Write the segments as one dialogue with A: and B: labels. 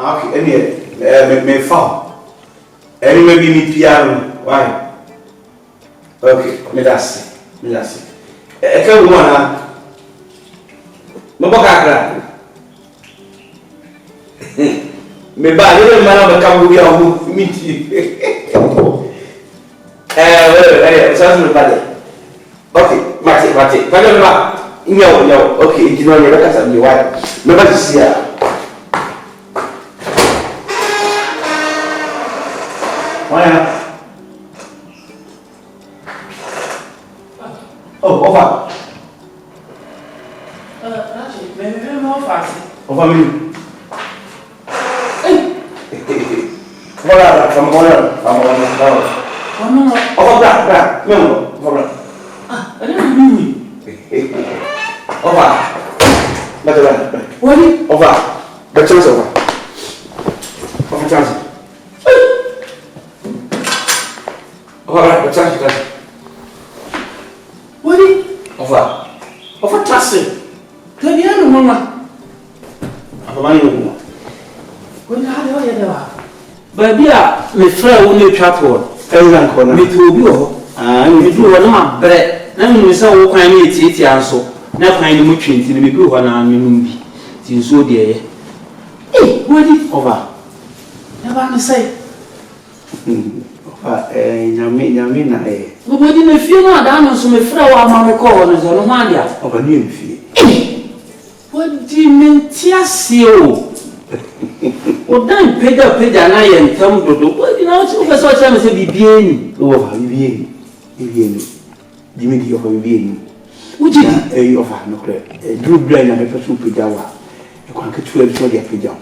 A: Okay, anyway, me found. Any maybe me piano. Why? Okay, me that's it. Come on, Mabaka. Me buy little man of a couple of meet you. Okay, Matida. No, okay, you know, you're not your wife. Nobody see her. Oh, over.
B: Actually, maybe more fast.
A: Over me. From over that. No, over.
B: I don't know.
A: Over. Better.
B: What?
A: Over. The chance over. Over chance. Alright, the chance.
B: What?
A: Over trusting.
B: Can you have a mama?
A: I'm a man.
B: When I had it, baby, my friend will make trouble.
A: Everyone corner.
B: Me too. Me do one of my bread. Now you saw what kind of it also. Now kind of much in the middle one and me. Since so dear. Hey, what is over? Never to say.
A: Yamina, eh?
B: Nobody may feel not down so my friend or mamma call on the Romania.
A: Of a new fee.
B: What do you mean, Tiasio? Well, then, Pedro, and I and Tom Dodo. Well, you know, it's so time to be being over Vivian. Jimmy of a Vivian. Would you offer no credit? Drew Brain and a person Pijawa. You can't get 12 for their Pijaw.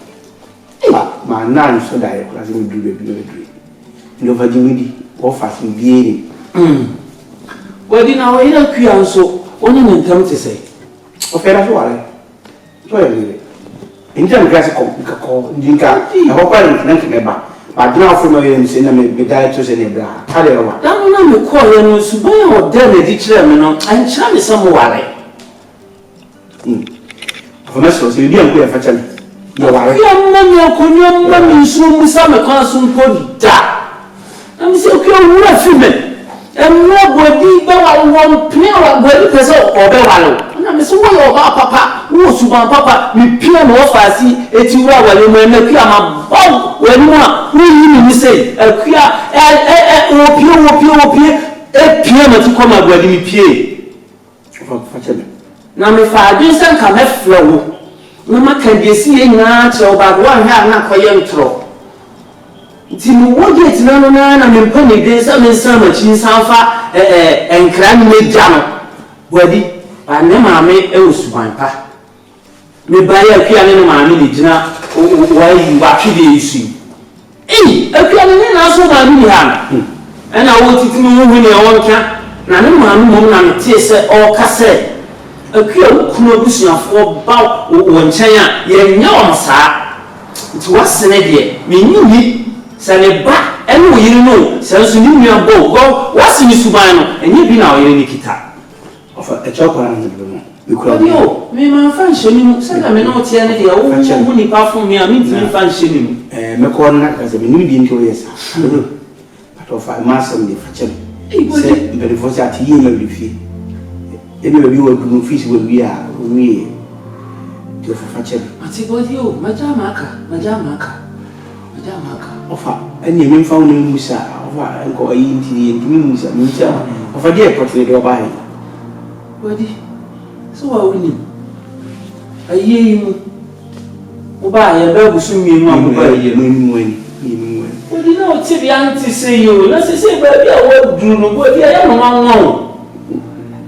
B: My nan so that I will do the dream. No Virginia offers me being. Well, in our inner Pian so only in time to say. Of Ferrari. So, in terms of classical, Dinka, I hope I don't remember. But now from my in the directors and a I don't know, call them Suboy or Danny Chairman and Charlie somewhere. For myself, you didn't go for Charlie. You are mammy, so summer consum called that. I'm so curious, and nobody but one player where because of Obello. I'm so well about Papa, who's one Papa, me piano fancy, a 2 hour when I clear my bone, when you are, really say, a clear, a piano to come up with me pay. Now, if I do some come have flow, no man can be seeing natural about one hand not for young throw. Tim would get no and penny days, I mean, so much in Sanfa and cram me jam. Weddy. I never made a swanka. Me buy a piano, mammy, Gina, why you actually see. Eh, a piano, also my hand. And I wanted to move in your own camp. Now, no man, and tears or cassette. A pure clobus for bow one china, ye know, sir. It was an idea. Me knew me, send it back, and you know, sells you knew your bow. What's in Subano, and you be now in Nikita. Of a chopper and you could know. Me, my function, said I may not tell any only part from me. I mean, to function. Maccorn as a medium to yes. But of I must on the function. But it was at you, maybe fee. Anyway, you will do fish when we are to function. I say, what you, Majamaka. Offer any men found in Musa, of go into the Musa, of a dear portrait or by. So I win. I hear you. Buy a dog soon, you know, buy you when. Well, you know, Tibi auntie say you. Let's say, baby, I won't do no good. I don't know.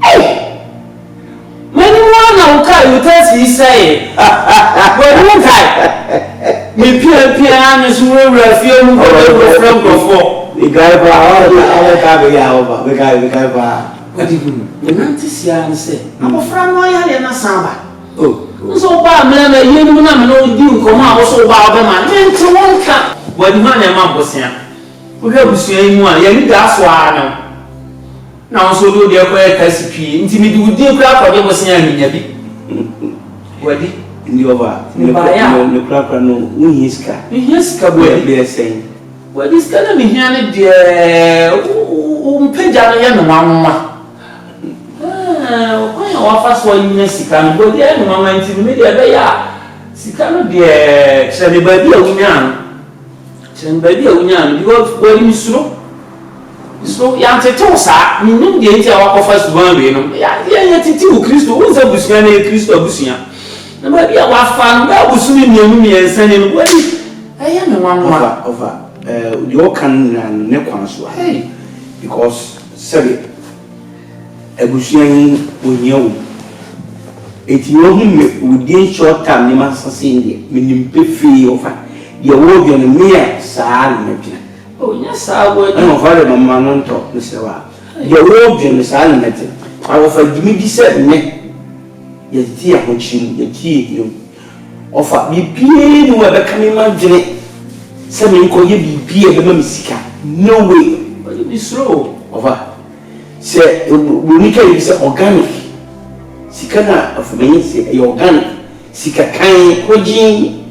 B: Hey! Many one of Kai, you tell me, say, but one time, me pianos will refuse from before. The guy for our guy. What did you do? The Nancy said, I'm a friend, why are you not Samba? Oh, so bad, man, you know, no, come out so bad, man. Then to one cup. What the man was saying, we have to see more. You that's why now, so do the acquired recipe. Intimate with dear crap, but it was saying, what did
A: in the over. The crack no, we is car.
B: Yes, Cabway, they are saying. Well, this kind of behind it, Pejana, Mamma. Why our first one, Mexican, but the other one went to the media. They are. Sicano, dear, Shelly Baby, a woman. Shelly Baby, a woman, you go where you slow. So, young Tosa, you know the idea of first one, you know. Yeah, Titi, Christo, who's a Busian, Christo Busian. No matter what fun, that was soon in me and sending away. I am one over. Your can and Nequans, hey, because, sorry, a Busian will know. It you within short time, you must have seen it, meaning pay fee over your word on a mere silent. Oh, yes, I would not follow my man on top, Mr. Your word on the silent. I offer Jimmy said, me, yet dear, which you you offer me being whoever can imagine. Some call you be a mamma. No way, but you be slow over. Say, Monica is organic. Sikana of me say organic. Sika kind, coaching,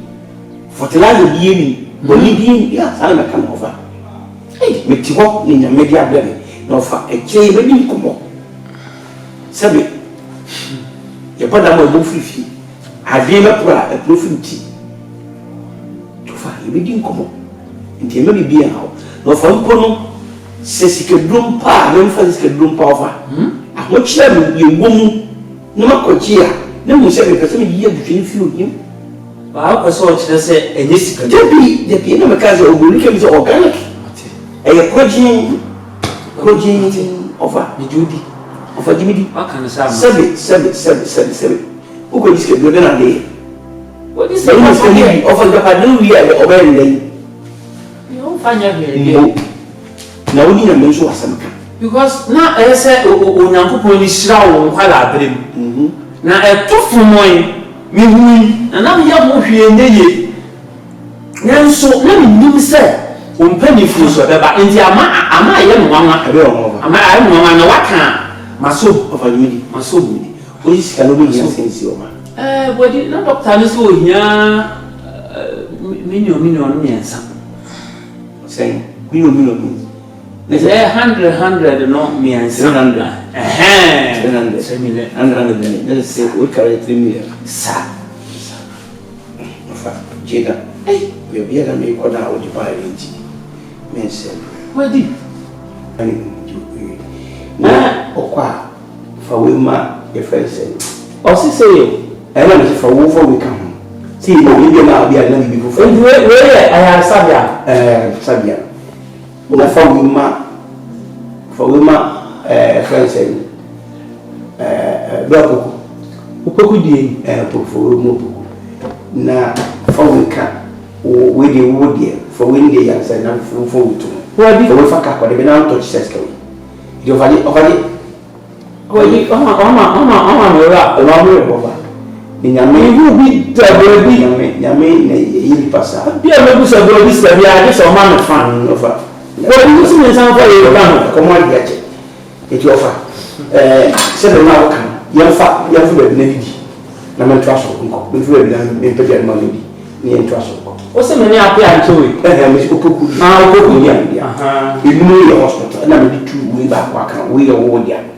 B: fertilizer being, believing, yes, I am come over. Hey, make you walk in your media baby, no for a chain, maybe come on. Sabi, your brother will move 50. I did not put a proof in tea. To find you didn't come on. Until maybe be a house. No for Kono says he can bloom pa, then for this can bloom power. I watch them, you woman. No matter here, no one said because some year between few him. How I saw it, say, and this could be the piano because of the organic. A coaching offer, the duty of a Jimmy. How can I say? Who could escape within a day? What is the offer the Padua or very late? You don't find your here. Now, we need a mention of some kind. Because now I say, oh, Uncle Police Shroud, while I dream. Now a tough morning, me, and now you have more here in the year. Now, so let me say, penny fools, but in the Ama, young one, I'm one, what can my soul of a mini, my soul, which is can be since you are. What did not doctor so here? Million, saying, million. There's 100, no, me and 700. 700. Let's say we carry 3 million. Sir. Jada, hey, we have made what I would buy it. Men said, where did now, or for Wilma, your friend said, or say, I don't know for Wolf we come. See, you now be a young people. Where I have Sabia. For Wilma, friends and Block, who could be for Mopo. Now, for we can, with the wood here, for windy and send them from food to. Well, if I can't, but now touch says, you value over it. Oh, you in your main, you be the baby, pass out. Be a members of this, I guess, a man of fun over. Well, you see, some for you, come on, get it. It offer. Said now can, young fat, young food, Navy. I'm trust of before in Pedian money, near trust of. What's the many appear to it? Miss Kuku, now go you know your hospital, and I'm 2 way back, we are all young.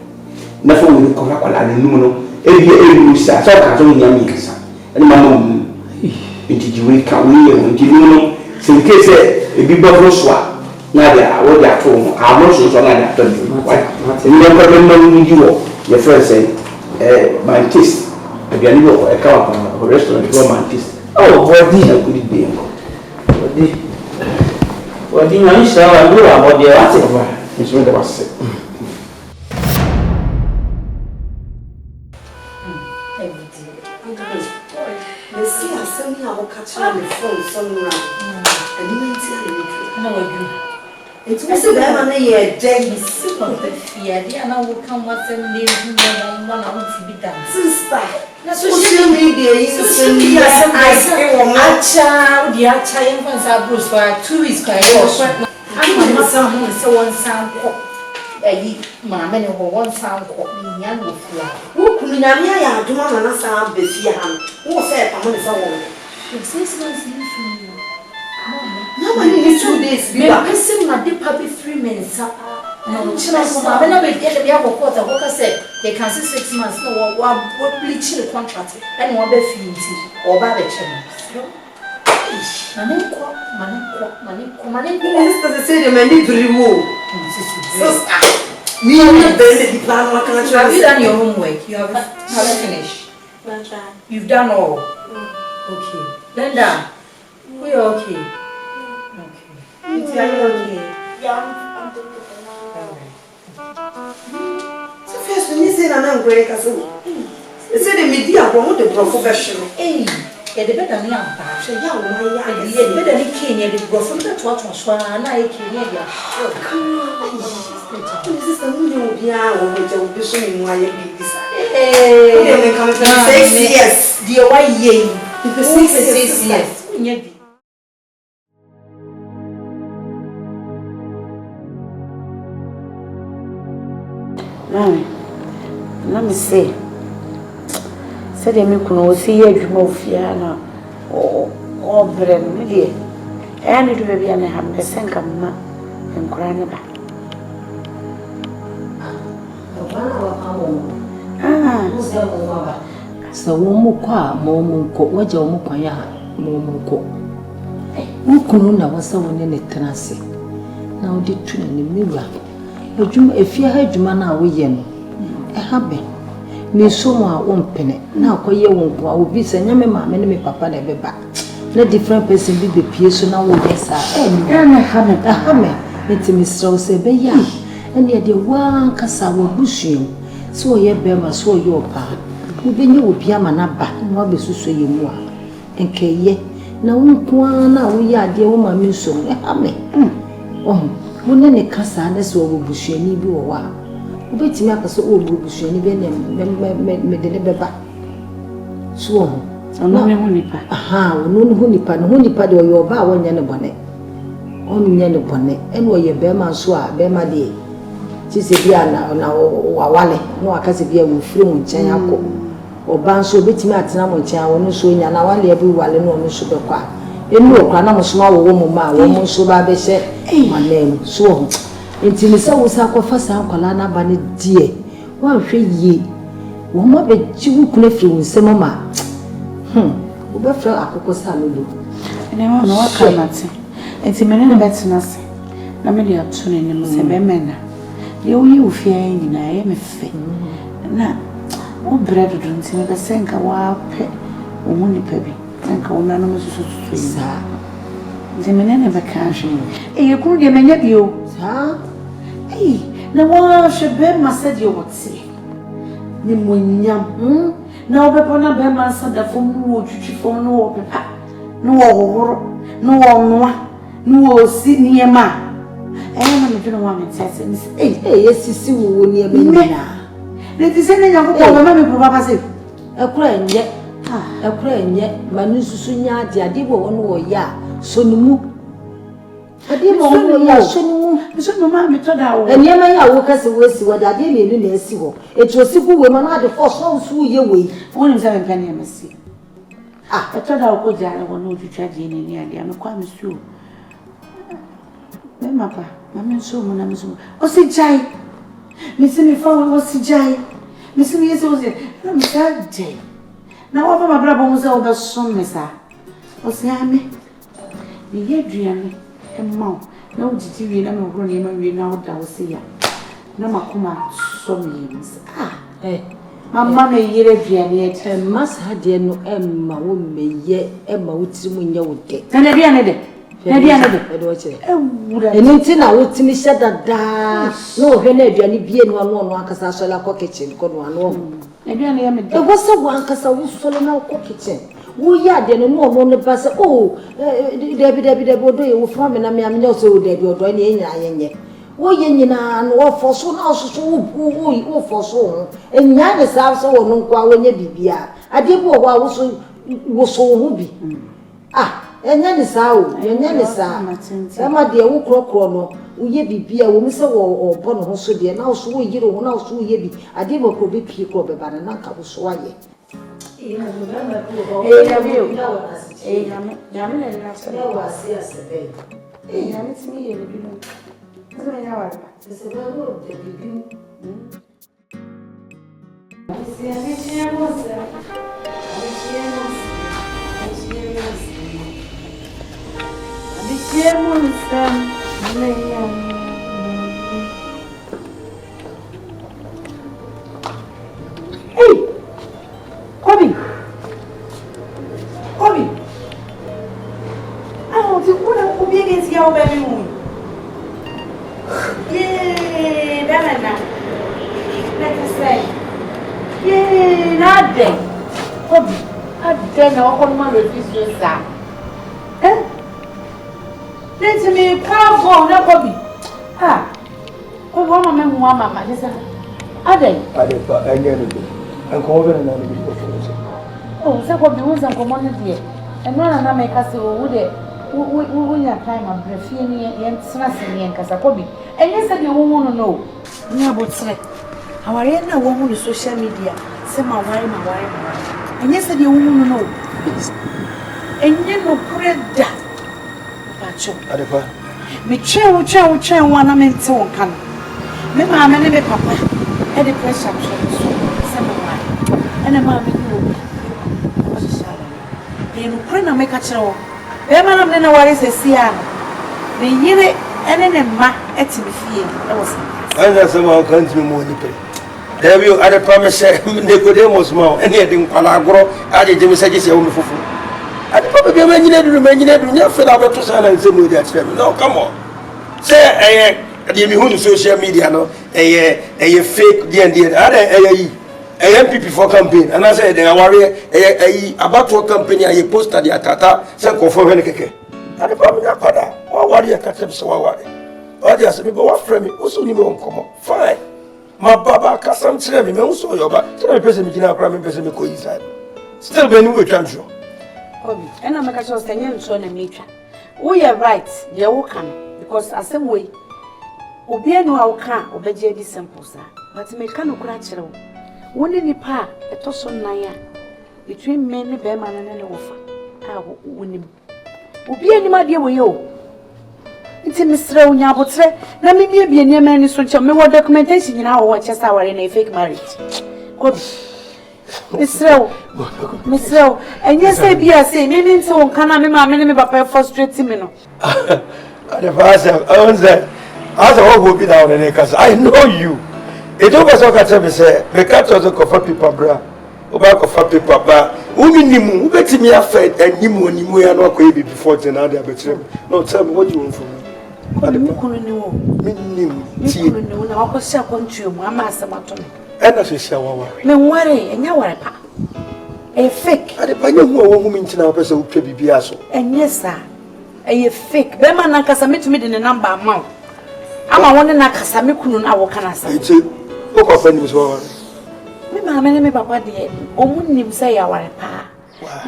B: Nothing will come up and no, every sat, so can't only young son. And my mom, into the way can we, until you know, so in case a big bubble swap. Nadia, what they are told, I'm not sure I told you. You never you, your friend said, my taste. If you know a car or restaurant, my taste. Oh, what did could it be? What did I say? I knew about the answer. It's what I was saying.
C: Let's see, I send me our catch on the phone somewhere. And you ain't telling me. No, I do. It's also that on a day, simple, the fear, and I will come once and leave you one to be done. Sister, social media is I say, oh, my child, the Italian ones are Bruce for 2 weeks. I'm not someone so one sound. Mamma, one sound called young with
D: Who could not hear to Mamma sound beside him? Who said, I'm on the phone?
C: 6 months usually.
D: No one in 2 days.
C: We are missing my deep puppy 3 minutes. No, children, I never get the other quarter. What I said, they can see 6 months. No, what bleaching the contract and one be feeling or bad channel. Money,
D: Sister say the man need to remove. Me and the plan. What can I
C: have you done your homework? You haven't finished. You've done all. Okay. Then done. We are okay. Okay. Are you okay?
D: Yeah, I'm doing so first, when you say I'm great, I said the media won't the professional.
C: Hey, the better than young. So young, the better than king, the professional what was one, and I came here.
D: This is the new piano which will be showing why you be this. Hey, come from 6 years.
C: Dear, why ye? Because 6 years.
B: Mami, let me say, said they make no see you move fiana or bread, dear. And it will be an ham, the same come and crying about.
E: So, Momuka, Momuko, what your Mukwaya, Momuko. Mukununa was someone in a tenancy. Now, did two in the mirror. If you heard you man, we yen a habit. Me so more won't penny. Now, call you won't go. I will be saying, Mamma, and me papa never back. Let different person be the peers, so now we guess and I haven't a hammer. Let me so say, be young. And yet the one cassa will bush you. So ye bear so your pa. Who be you with Yamanaba, and what be so say you more. And kay ye. Now, we are dear woman, so a hammer. Oh. When any cassanes or busheni be or what? Wait me up as old busheni made the back. Swarm. Only Hunipa. Aha, no Hunipa or your bow on Yana bonnet. On Yana bonnet, and where your Bema swa, Bema de. Tis a piano now, Wale, no Acasibia will flew Chayako. Or Banso bit me at Namocha, or no swing, and I want every while and no sugar quack. You know, I am a small woman, woman, so I said, my name, so. Until it's always sacrifice Uncle Anna Bunny, dear. 1 ye. One more bed, you could feel with some mamma. Over fell a cocoa salad.
B: And I want no climate. It's a man better nothing. No many are tuning in the same manner. You fear in I am a fit. Now, what bread don't seem to sink a wild pet or money pebby. Thank you, anonymous. Sir, the men never catch me. You could get many of you, sir. Hey, now one should bear my said you would say. Nimunyam, now upon a bear man said that from no for no papa, no, no, sit near ma. And I'm going to says, hey, yes, you see, who near me now. Let is any young woman, Papa said, a crane yet. A crane yet, Manusunya, Diadibo, on ya, Sonimu. I didn't want ya, Sonimu, so mamma told her, and Yamaya woke us away, see what I didn't in see. It was simple women had the first house who you way, 1 7 penny, see. Ah, I told her, good Jana will know to charge in the idea, I'm quite true. Mamma, Mamma, so when I'm so. Oh, see, Jai. Missing me for was see, Jai. Missing me is also, I'm sad, Jai. Now, over my brother was over some, Miss. Oh, see, I mean, the Adrian and Mount. No, did you know running and we now down see ya? No, Macuma, so means. Ah, eh. My mamma, ye Adrian yet, and must have dear no Emma woman yet, Emma would see when you would get. And again, and I would see me said that no, Henry, and be in one because I saw a kitchen, good one. And there was a one because I was falling out kitchen. We are then no one the bus. Oh, Debbie, will form and I mean also Debbie or any yet. Oh, Yenina, and all for so now, so for so. And young as I saw no when you be. I did what was so movie. Ah.
E: Enya ni saa. Sama de wo krokro no, uye bibia wo mi se wo obo no ho so de na wo so wo yire wo na wo so wo ye bi. Ade mo ko bi pie ko be ba na ka wo so aye.
F: Mama, listen. Adetey. Oh, so what be some community? And one of make us would we have time of breathing and snatching and Casacobi. And yes, you won't want to know. No, but say, our young woman on social media, say my wife, and yes, you won't know. And you know, pray that. Me chow one I'm in Tonkan. Me mamma and me papa had a pressure so and a mammy you couldn't make a show. Emma and what is a Sian. The year and then a ma at me fear.
G: And that's someone comes me more deeply. There you are the promise, Nicodemus more, and yet in Palagro, added the messages of the fufu. I probably imagine you feel about to silence the mood that's no, come on. Say, the social media, no, a fake D&D, a MPP for campaign, and I said, they are a about for company, I posted the Tata, some for Veneke. And the family are father, what do you catch them so? Or just people what frame me, also you won't come up. Fine. My Baba Cassam Trevi, also your back, tell me, person, you know, crime, person, me coincide. Still, when we can show.
F: And I'm a son and son and nature. We are right, they all come, because as some way. Obi no awka obeje di simple sa but me ka no kura kire wo woni nipa etoso nan ya between men ne be man ne wofa a wonim obi anima de wo ye o nti misre onya abotre na me bia bia ne man ni so che me wo documentation nyina wo che sa ware na fake marriage ko misre enye se bia se me nti won kana me ma me papa frustrate me no
G: the first I as a whole will be down in because I know you. It was all catch me say, me can't also cover people, bra. About cover people, but who bet me a fed and you and not baby before the other betray. No, tell me what you want from me. And as you say, me worry, and you are a fake. I depend on who woman to now person who be biaso.
F: And yes, sir, a fake. Bema Nakasa me in a number amount. I'm one na kasa me kunu na wo kana sa.
G: Eti o ko fa ni so wa.
F: Me ma me ne me papa de o mu nim say ya ware pa.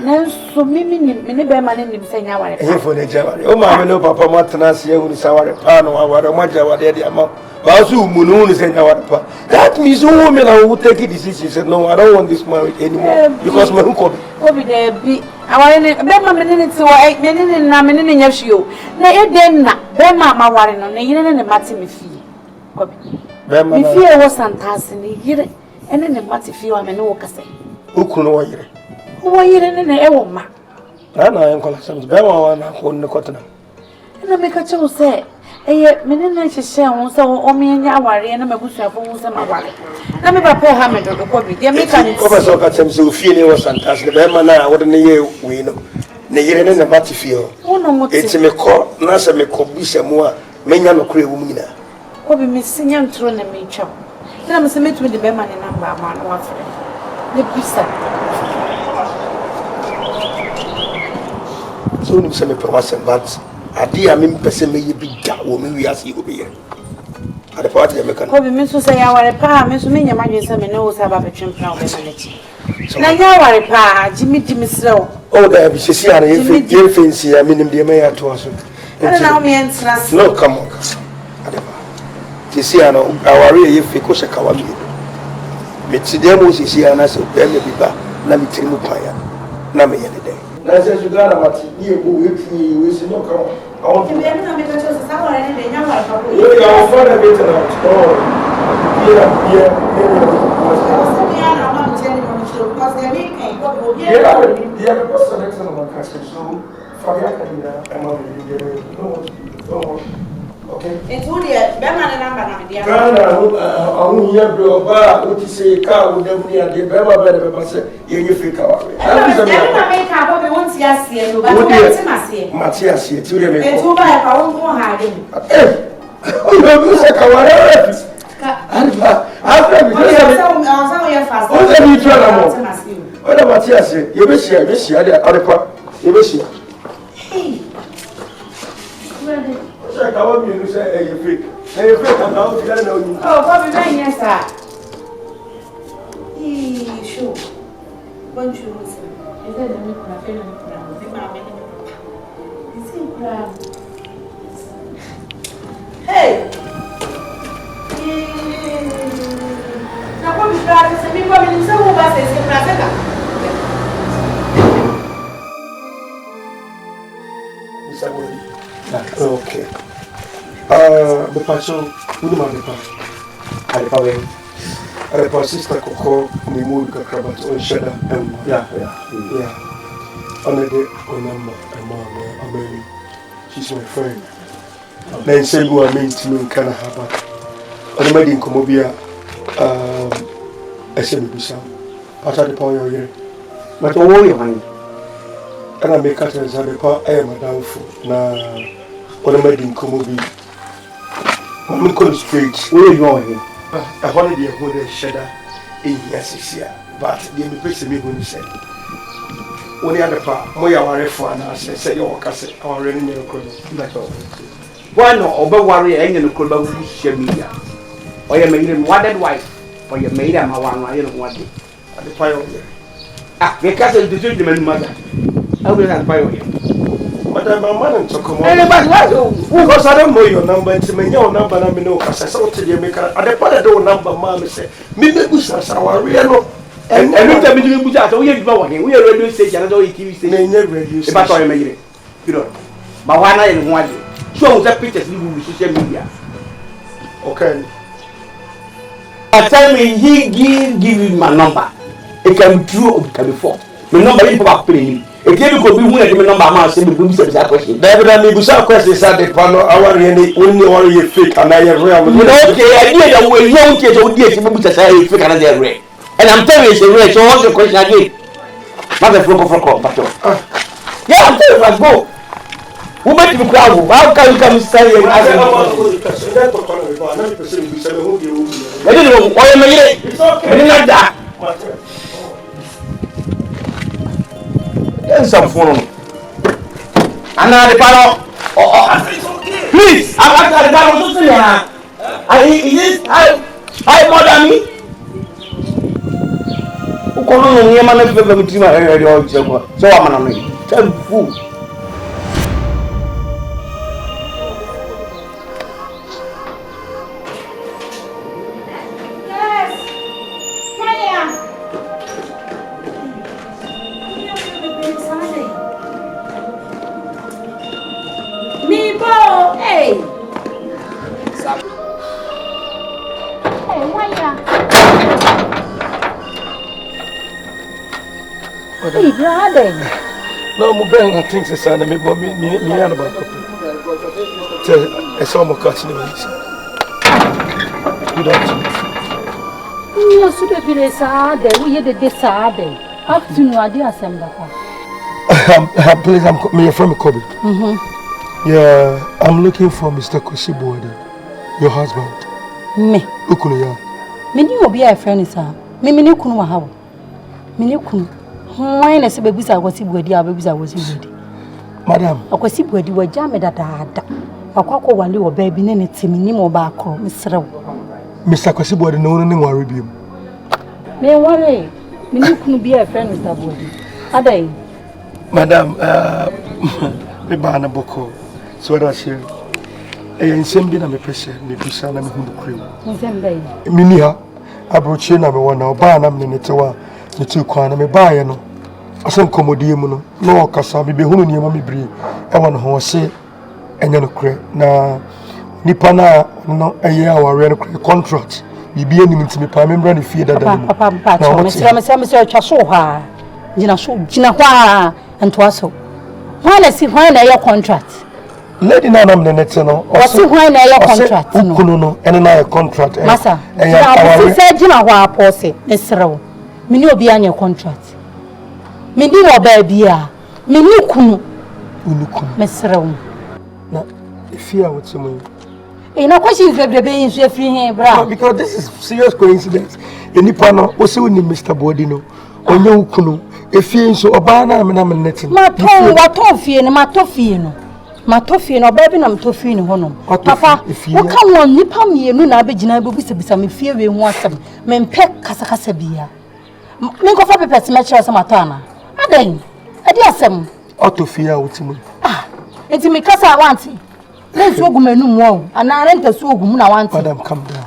F: Na so me ne be ma ne nim say ya ware pa.
G: E fo ne jaware. O ma me no papa ma tena se hu ni sa ware pa no wa ware ma jaware de ama. Ba so mu no ni say ya ware pa. That means who me na who take decision say no I don't want this marriage anymore because me who ko
F: be there be aware ne be ma me ne ti wa me ne na me ne nya hwio. Na e den na be ma ware no na yire ne mate me fie. Ko be. Me fie wo santase ne yire ene ne mate fie wa me ne wo kase.
G: Ukunu wo yire.
F: Wo yire ne e wo ma.
G: Na en kola sam be ma wa na ko ne kotena.
F: Na me ka che say eye me ne na hyehyɛ wo so o me nya aware na mabusuafo wo so ma ware. Na me papa ha me do ko bi. De me ka ni.
G: Ko ba so ka tem so fie ne wo santase be ma na wo de ne ye we no. Ne yire ne mate fie o. Eti me ko na se me ko bi se mu a menya no kure wo mu nyina.
F: Ko bi me sinya ntro na me twa. Na me se metumi de be ma ne namba ma na wa fere. Ne bisa.
G: So ni se me pro wasem but ade a me pese me ye bi da wo me wi ase obi ye. At the party, I make a
F: Kobe, Miss say, I were pa, Miss Minya, my son, and knows about the trim crown. Now, you are a pa, Jimmy Slow.
G: Oh, there be Sicilia, if fancy, I mean, the mayor to us. No, come on. Sicilia, our real if you could a Kawami. Metidemos is here and I said, Bella Biba, Namitimu Paya, Nami any day. That's as you got about you with me, we see no come. I want to be able to make a choice. I want any day. Your father better out. Oh, yeah. The person next to my cousin, so Fabiana, I'm not okay. It's only a Bama number. I won't hear Bloba, what you say, car would never be a Bama better, you think about it. I want to see you, but Matthias here, to them, and to buy our own more hiding. What about Matthias? You wish you wish you had the other part. You wish you. I want you to say, you fake. And you fake, and now you don't know you. Oh, what is that? Yes, sir. Sure. Bonjour. Is that the new craft? Hey! Now, what is that? It's a big woman in some of us is in Brazil. Okay. The passion, who do I pass sister Coco, we move the cravat on Shedder and yeah. On a day, on number, and mom, she's my friend. Then say you are mean to me, can I have her? On the wedding, Comobia, SMBisa, part of the power here. But all your money. And I make cut as I am a downfall. Now, on the wedding, Comobi. I'm going straight. Where are you going? I wanted to hold a shedder in Yassia, but the immigration me when you said. Only other part, Moya worry for an answer, said your cassette, or any new code. That's all. Why not over worry any new code of Shemia? Or you made him one wife, or you made him a one I don't want it. At the fire here. Ah, the castle is the man mother. I will have fire here. But I'm a man to come on. Because I don't know your number, it's my number, and I know because I saw to Jamaica. And the father don't number, Mamma said, Mimi Busas, our real. And look at me, we are going. We are ready to say, another TV station, never use about our making. You know, but why not in one day? Show the pictures with social media. Okay. I tell me, he give you my number. It can be true or it can be false. My number is about paying. If you could be winning the number, I'm saying, we say that question. David, we saw questions at the panel. I want only one you fake and I am real. Okay, I did that way. Young kids who did it, fake and they're real. And I'm telling you, it's a real. So, what's the question again? Mother, yeah, I'm telling you, I go. Who made you crowd? How can you come say it? I don't know. Why am I here? I didn't like that. There's some phone. And now the panel. Please, I'm at the panel. Is this high more than me? Who come on here, man? If you're with my area, so I'm on me. Tell fool. No, I'm going to think it's me and about it's almost catching the ways. You don't
E: you are super sad. We had the sad afternoon. I did assemble.
G: Please, I'm me from Kobe. Yeah, I'm looking for Mr. Koshibuode, your husband.
E: Me.
G: Ukunya.
E: Me ni obi a friend sir. Me ni kunu wa hawo. Me ni kunu. Why na se bebusa Koshibuode a bebusa Koshibuode.
G: Madam.
E: Koshibuode wa jame dada. Wakwako wale wo baby ne timi ni mo ba akro mesrew.
G: Mr. Kwasibo de no ne worry bi.
E: Me worry. Me ni kunu bi e friend Mr. Bodi. Adai.
G: Madam, me ba na boko. So what I say? Nsem bi na me pese, me bisa na me hu bukuru.
E: Nsem dai.
G: Mini ha abrochi na me wona oba na me netewa ne tu kwa na me ba ye no. Asem komodie mu no na okasa me be hunu niema me bri e wona ho se enya no kure na nipa na no eye aware no kure contract bibie nim ntimi pa membra ne fie dada ni.
E: Papa me se twa so ha. Gina hwa anto aso. Hwa na your contract.
G: Lady na nam ne nete no.
E: What's hwa na your contract no.
G: Ukunu no ene na your contract.
E: Masa. Ya se gina hwa apose nesrew. Mini obi anya contract. Mini wo ba bia. Mini kunu.
G: Unukunu.
E: Mesrew.
G: Na ifia wotimu.
E: Na question bebrebe nso afiri hen bra.
G: Because this is serious coincidence. Enipa no o se woni Mr. Bodi no. Onye ukunu. Efie nso oba na me na me neti.
E: Wato fie no. Matofie no oba bi na mtofie no hono. Papa, wo ka won nipa mienu na abegina bebisa me fie we hu asem. Me mpe kasa bia. Me ko fa pepet me kire asem atana. Adan. Ade asem.
G: Otofie a wotimu.
E: Enti me kasa wanti. Let's go menum wo. Ana renta so ogum na wanti.
G: Madam, calm down.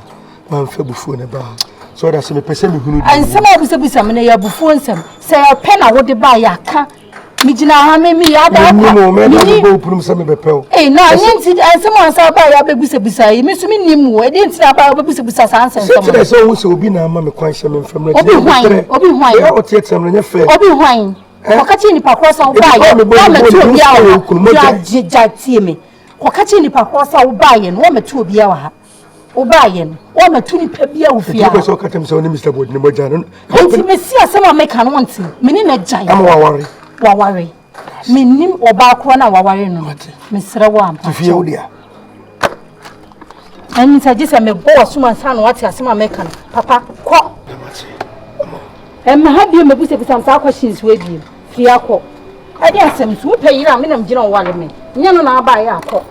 G: Man fe bufu ne ba. So that me pese me hunu.
E: Ansema bisa me na ya bufu nsem. Se ya pe na wo de ba ya ka. Mi jina ha me ya da
G: kwa. Me na bo prum se me bepel.
E: Na nti ansema ansa ba ya be bisa yi. Me so me nim wo. E de nti na ba be bisa sa ansem so.
G: Se so wo se obi na ama me kwan se me mfam na.
E: Obi hwan.
G: Ya o tie tem na nya fe.
E: Obi hwan. Wakati ni pa cross wo ba ya. Wa me tu obi a wa. Ja tie me. Wakati ni pa cross wo ba ya no wa me tu obi a wa ha. Obaye no o ma tuni pa bia ofia
G: ko so katem so ni Mr. Bodi ni moja no
E: enti mesi asema meka no nti meni na gyan
G: am waware
E: menim oba ko na waware no mesere wo ampa
G: fie odia
E: ani saje se me boss man sa no wate asema meka no papa ko ha bia mebuse bisa sa questions we bia fie akọ ade asem so pe yira me na mgina wo wale me nya no na aba ya akọ